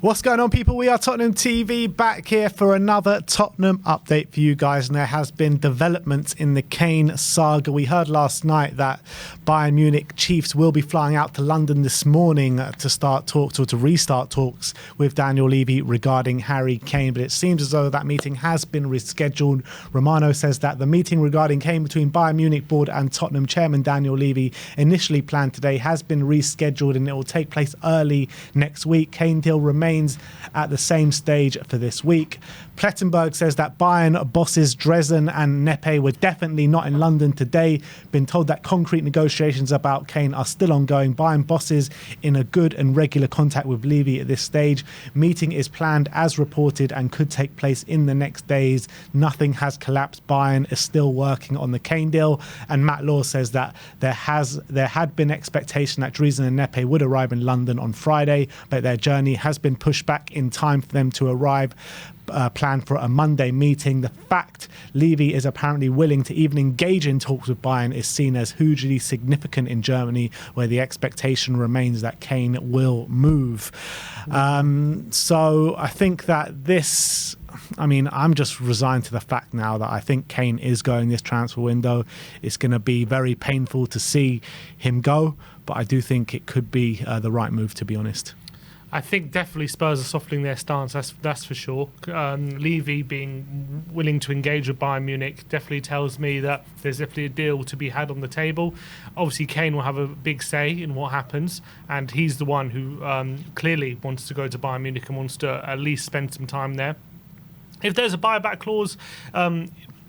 What's going on, people? We are Tottenham TV, back here for another Tottenham update for you guys. And there has been developments in the Kane saga. We heard last night that Bayern Munich chiefs will be flying out to London this morning to start talks, or to restart talks with Daniel Levy regarding Harry Kane. But it seems as though that meeting has been rescheduled. Romano says that the meeting regarding Kane between Bayern Munich board and Tottenham chairman Daniel Levy, initially planned today, has been rescheduled and it will take place early next week. Kane deal remains at the same stage for this week. Plettenberg says that Bayern bosses Dresden and Nepe were definitely not in London today. Been told that concrete negotiations about Kane are still ongoing. Bayern bosses in a good and regular contact with Levy at this stage. Meeting is planned as reported and could take place in the next days. Nothing has collapsed. Bayern is still working on the Kane deal. And Matt Law says that there had been expectation that Dresden and Nepe would arrive in London on Friday, but their journey has been pushed back in time for them to arrive. Planned for a Monday meeting. The fact Levy is apparently willing to even engage in talks with Bayern is seen as hugely significant in Germany, where the expectation remains that Kane will move. So I think that this... I'm just resigned to the fact now that I think Kane is going this transfer window. It's going to be very painful to see him go, but I do think it could be the right move, to be honest. I think definitely Spurs are softening their stance, that's for sure. Levy being willing to engage with Bayern Munich definitely tells me that there's definitely a deal to be had on the table. Obviously, Kane will have a big say in what happens, and he's the one who clearly wants to go to Bayern Munich and wants to at least spend some time there. If there's a buyback clause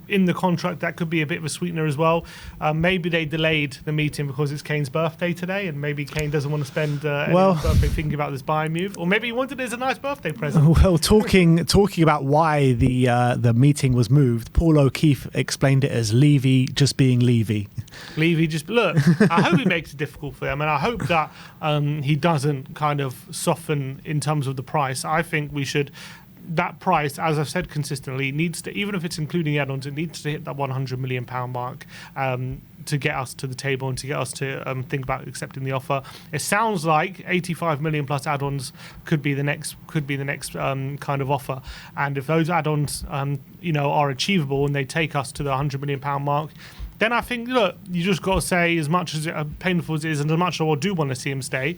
in the contract, that could be a bit of a sweetener as well. Maybe they delayed the meeting because it's Kane's birthday today, and maybe Kane doesn't want to spend any of his birthday thinking about this Bayern move, or maybe he wanted it as a nice birthday present. Well, talking about why the meeting was moved, Paul O'Keefe explained it as Levy just being Levy. Levy just look. I hope he makes it difficult for him, and I hope that he doesn't kind of soften in terms of the price. I think we should. That price, as I've said consistently, needs to, even if it's including add-ons, it needs to hit that £100 million mark to get us to the table and to get us to think about accepting the offer. It sounds like 85 million plus add-ons could be the next kind of offer. And if those add-ons are achievable and they take us to the £100 million mark, then I think, look, you just got to say, as much as painful as it is and as much as I do want to see him stay,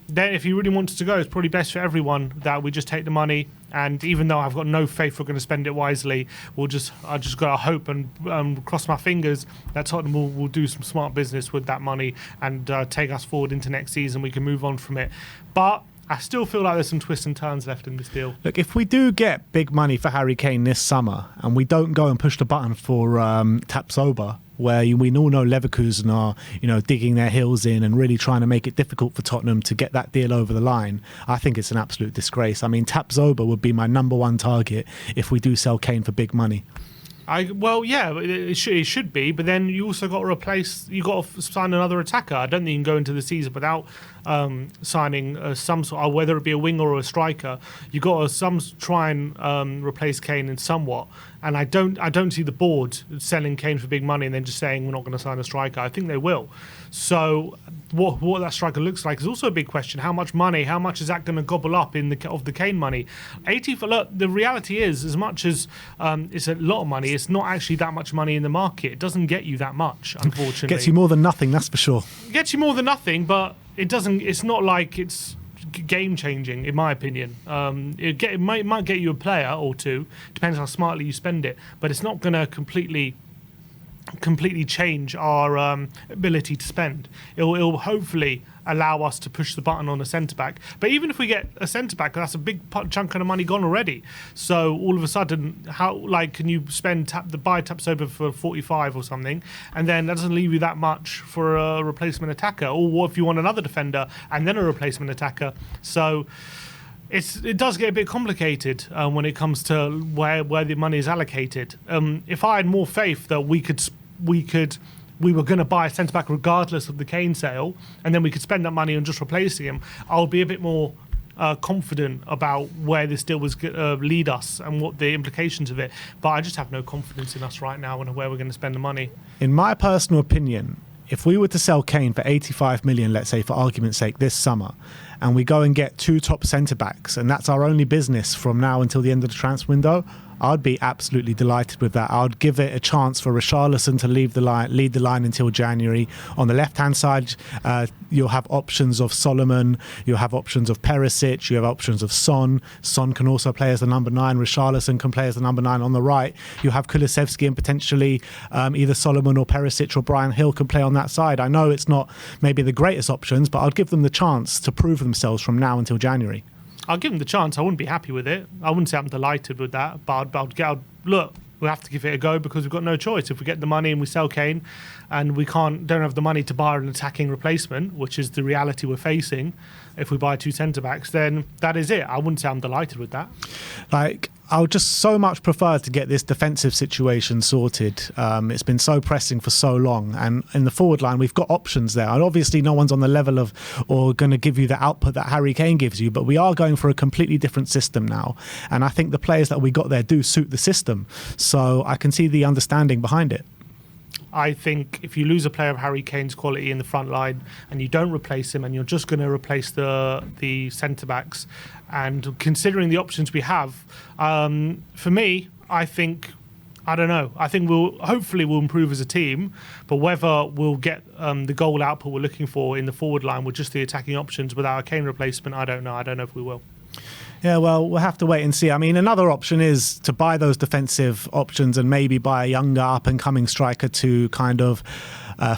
then if he really wants to go, it's probably best for everyone that we just take the money. And even though I've got no faith we're going to spend it wisely, I just got to hope and cross my fingers that Tottenham will do some smart business with that money and take us forward into next season. We can move on from it. But I still feel like there's some twists and turns left in this deal. Look, if we do get big money for Harry Kane this summer and we don't go and push the button for Tapsoba, where we all know Leverkusen are, digging their heels in and really trying to make it difficult for Tottenham to get that deal over the line, I think it's an absolute disgrace. Tapsoba would be my number one target if we do sell Kane for big money. It should be, but then you also got to sign another attacker. I don't think you can go into the season without signing some sort, whether it be a winger or a striker. You got to try and replace Kane in somewhat. And I don't see the board selling Kane for big money and then just saying we're not going to sign a striker. I think they will. So what that striker looks like is also a big question. How much money? How much is that going to gobble up of the Kane money? Look, the reality is, as much as it's a lot of money, it's not actually that much money in the market. It doesn't get you that much, unfortunately. Gets you more than nothing, that's for sure. Gets you more than nothing, but it doesn't. It's not like it's game changing, in my opinion. It might get you a player or two, depends how smartly you spend it, but it's not going to completely change our ability to spend. It'll hopefully allow us to push the button on a centre-back. But even if we get a centre-back, that's a big chunk of the money gone already. So all of a sudden, can you spend buy Tapsoba for 45 or something, and then that doesn't leave you that much for a replacement attacker? Or what if you want another defender and then a replacement attacker? So it does get a bit complicated when it comes to where the money is allocated. If I had more faith that we were going to buy a centre-back regardless of the Kane sale, and then we could spend that money on just replacing him, I'll be a bit more confident about where this deal was going to lead us and what the implications of it. But I just have no confidence in us right now and where we're going to spend the money. In my personal opinion, if we were to sell Kane for 85 million, let's say for argument's sake, this summer, and we go and get 2 top centre-backs, and that's our only business from now until the end of the transfer window, I'd be absolutely delighted with that. I'd give it a chance for Richarlison to lead the line until January. On the left-hand side, you'll have options of Solomon, you'll have options of Perisic, you have options of Son. Son can also play as the number 9. Richarlison can play as the number 9 on the right. You have Kulusevski and potentially either Solomon or Perisic or Brian Hill can play on that side. I know it's not maybe the greatest options, but I'd give them the chance to prove themselves from now until January. I'll give him the chance. I wouldn't be happy with it. I wouldn't say I'm delighted with that, but look, we'll have to give it a go because we've got no choice. If we get the money and we sell Kane and we don't have the money to buy an attacking replacement, which is the reality we're facing, if we buy 2 centre-backs, then that is it. I wouldn't say I'm delighted with that. Like, I would just so much prefer to get this defensive situation sorted. It's been so pressing for so long. And in the forward line, we've got options there. And obviously no one's on the level of or going to give you the output that Harry Kane gives you. But we are going for a completely different system now. And I think the players that we got there do suit the system. So I can see the understanding behind it. I think if you lose a player of Harry Kane's quality in the front line and you don't replace him and you're just going to replace the centre-backs, and considering the options we have, for me, I think hopefully we'll improve as a team, but whether we'll get the goal output we're looking for in the forward line with just the attacking options without a Kane replacement, I don't know. I don't know if we will. Yeah, well, we'll have to wait and see. I mean, another option is to buy those defensive options and maybe buy a younger up-and-coming striker to kind of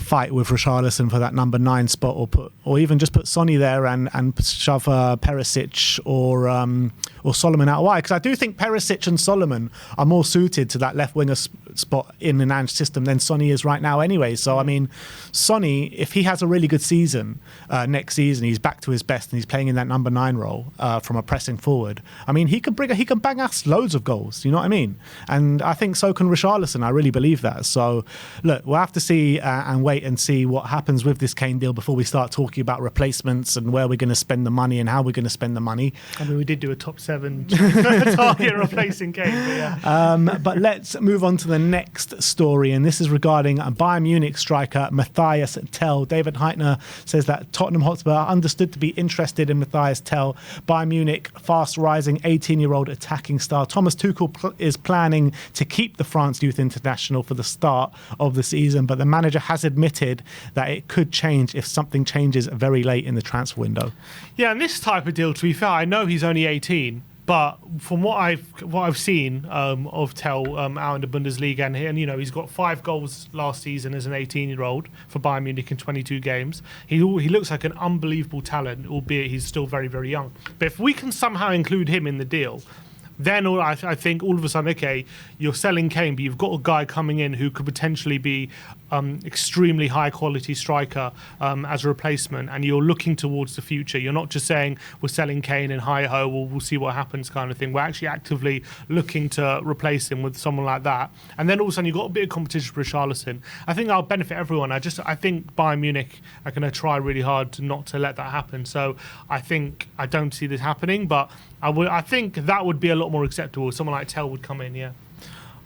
fight with Richarlison for that number 9 spot, or even just put Sonny there and shove Perisic or Solomon out wide. Because I do think Perisic and Solomon are more suited to that left winger spot in an Ange system than Sonny is right now anyway. So, I mean, Sonny, if he has a really good season next season, he's back to his best and he's playing in that number 9 role from a pressing forward. I mean, he can bang us loads of goals. You know what I mean? And I think so can Richarlison. I really believe that. So, look, we'll have to see and wait and see what happens with this Kane deal before we start talking about replacements and where we're going to spend the money and how we're going to spend the money. I mean, we did do a top 7 target replacing Kane. But, yeah. But let's move on to the next story, and this is regarding Bayern Munich striker Mathys Tel. David Heitner says that Tottenham Hotspur are understood to be interested in Mathys Tel. Bayern Munich, fast-rising 18-year-old attacking star. Thomas Tuchel is planning to keep the France youth international for the start of the season, but the manager has admitted that it could change if something changes very late in the transfer window. Yeah, and this type of deal, to be fair, I know he's only 18, but from what I've seen of Tel out in the Bundesliga, and you know, he's got 5 goals last season as an 18-year-old for Bayern Munich in 22 games. He looks like an unbelievable talent, albeit he's still very, very young. But if we can somehow include him in the deal, then I think all of a sudden, okay, you're selling Kane, but you've got a guy coming in who could potentially be extremely high quality striker as a replacement, and you're looking towards the future. You're not just saying we're selling Kane and hi-ho, we'll see what happens kind of thing. We're actually actively looking to replace him with someone like that. And then all of a sudden you've got a bit of competition for Richarlison. I think that'll benefit everyone. I think Bayern Munich are going to try really hard not to let that happen. So I don't see this happening, but I think that would be a lot more acceptable. Someone like Tel would come in, yeah.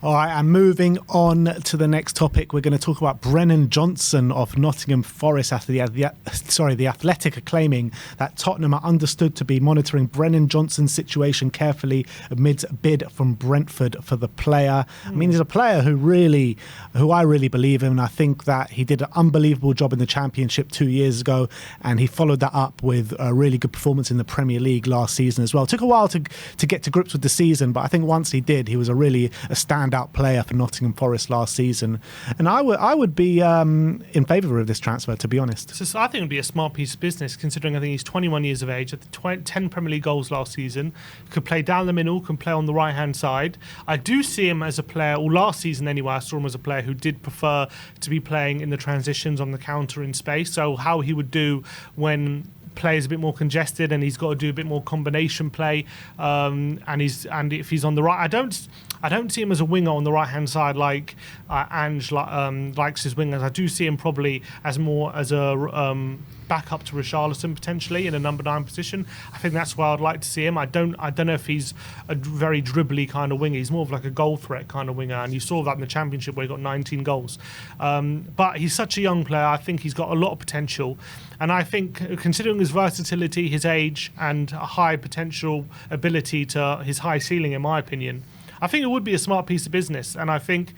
All right, and moving on to the next topic, we're going to talk about Brennan Johnson of Nottingham Forest after the Athletic are claiming that Tottenham are understood to be monitoring Brennan Johnson's situation carefully amidst a bid from Brentford for the player. I mean, he's a player who I really believe in. I think that he did an unbelievable job in the Championship 2 years ago, and he followed that up with a really good performance in the Premier League last season as well. It took a while to get to grips with the season, but I think once he did, he was a standout player for Nottingham Forest last season, and I would be in favour of this transfer, to be honest. So I think it would be a smart piece of business, considering I think he's 21 years of age, had 10 Premier League goals last season, could play down the middle, can play on the right hand side. I do see him as a player, or last season anyway, I saw him as a player who did prefer to be playing in the transitions on the counter in space. So how he would do when play is a bit more congested and he's got to do a bit more combination play, and if he's on the right, I don't see him as a winger on the right hand side like Ange likes his wingers. I do see him probably as more as a backup to Richarlison potentially in a number 9 position. I think that's where I'd like to see him. I don't know if he's a very dribbly kind of winger. He's more of like a goal threat kind of winger, and you saw that in the Championship where he got 19 goals. But he's such a young player. I think he's got a lot of potential, and I think considering his versatility, his age, and a high potential ability to his high ceiling, in my opinion, I think it would be a smart piece of business. And I think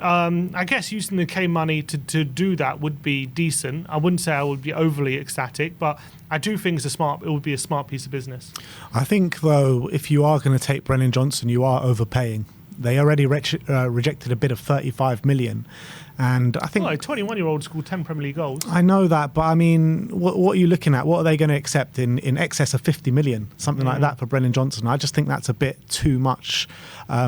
I guess using the Kane money to do that would be decent. I wouldn't say I would be overly ecstatic, but I do think it would be a smart piece of business. I think, though, if you are going to take Brennan Johnson, you are overpaying. They already rejected a bid of 35 million. And I think... Well, a 21-year-old scored 10 Premier League goals. I know that, but I mean, what are you looking at? What are they going to accept in excess of 50 million? Something like that for Brennan Johnson. I just think that's a bit too much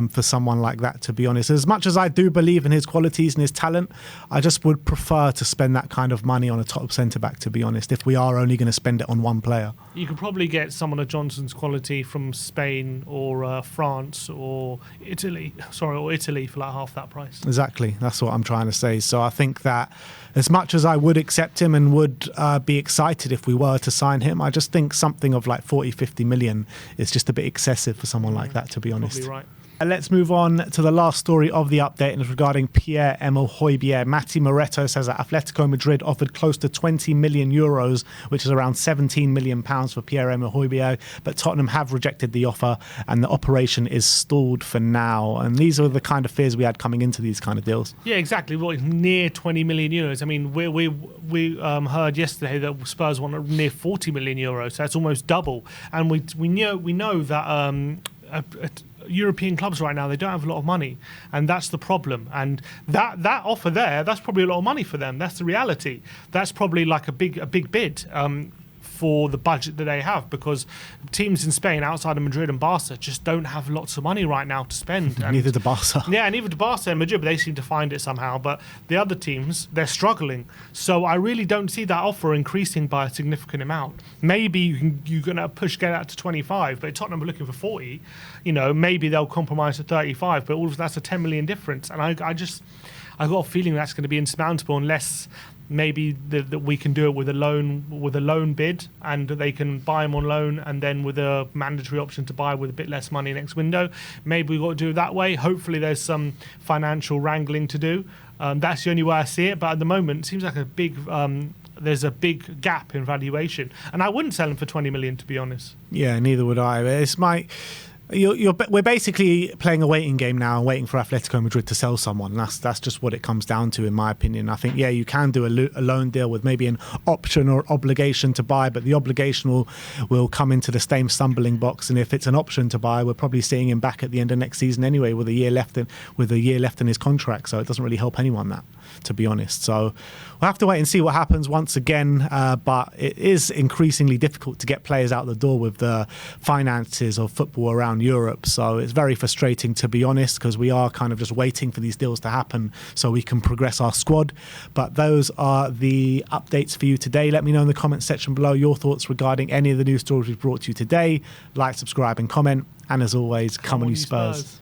for someone like that, to be honest. As much as I do believe in his qualities and his talent, I just would prefer to spend that kind of money on a top centre-back, to be honest, if we are only going to spend it on one player. You could probably get someone of Johnson's quality from Spain or France or Italy for like half that price. Exactly. That's what I'm trying to say. So I think that as much as I would accept him and would be excited if we were to sign him, I just think something of like 40-50 million is just a bit excessive for someone like that, to be honest. Probably right. Let's move on to the last story of the update, and it's regarding Pierre-Emile Hojbjerg. Mati Moretto says that Atletico Madrid offered close to 20 million euros, which is around 17 million pounds for Pierre-Emile Hojbjerg, but Tottenham have rejected the offer and the operation is stalled for now. And these are the kind of fears we had coming into these kind of deals. Yeah, exactly. Well, it's near 20 million euros. I mean, we heard yesterday that Spurs want near 40 million euros, so that's almost double. And we know that European clubs right now, they don't have a lot of money, and that's the problem. And that offer there, that's probably a lot of money for them. That's the reality. That's probably like a big bid for the budget that they have, because teams in Spain outside of Madrid and Barca just don't have lots of money right now to spend. And neither do Barca. Yeah, neither do Barca and Madrid, but they seem to find it somehow. But the other teams, they're struggling. So I really don't see that offer increasing by a significant amount. Maybe you're going to get out to 25, but Tottenham are looking for 40. You know, maybe they'll compromise to 35, but all of that's a 10 million difference. And I got a feeling that's going to be insurmountable unless maybe that we can do it with a loan bid, and they can buy him on loan, and then with a mandatory option to buy with a bit less money next window. Maybe we've got to do it that way. Hopefully there's some financial wrangling to do. That's the only way I see it, but at the moment it seems like there's a big gap in valuation, and I wouldn't sell him for 20 million, to be honest. Yeah, neither would I. We're basically playing a waiting game now and waiting for Atletico Madrid to sell someone. That's just what it comes down to, in my opinion. I think, yeah, you can do a loan deal with maybe an option or obligation to buy, but the obligation will come into the same stumbling box. And if it's an option to buy, we're probably seeing him back at the end of next season anyway, with a year left in his contract. So it doesn't really help anyone, that, to be honest. So we'll have to wait and see what happens once again. But it is increasingly difficult to get players out the door with the finances of football around Europe. So it's very frustrating, to be honest, because we are kind of just waiting for these deals to happen so we can progress our squad. But those are the updates for you today. Let me know in the comment section below your thoughts regarding any of the news stories we've brought to you today. Like, subscribe and comment. And as always, come on you Spurs.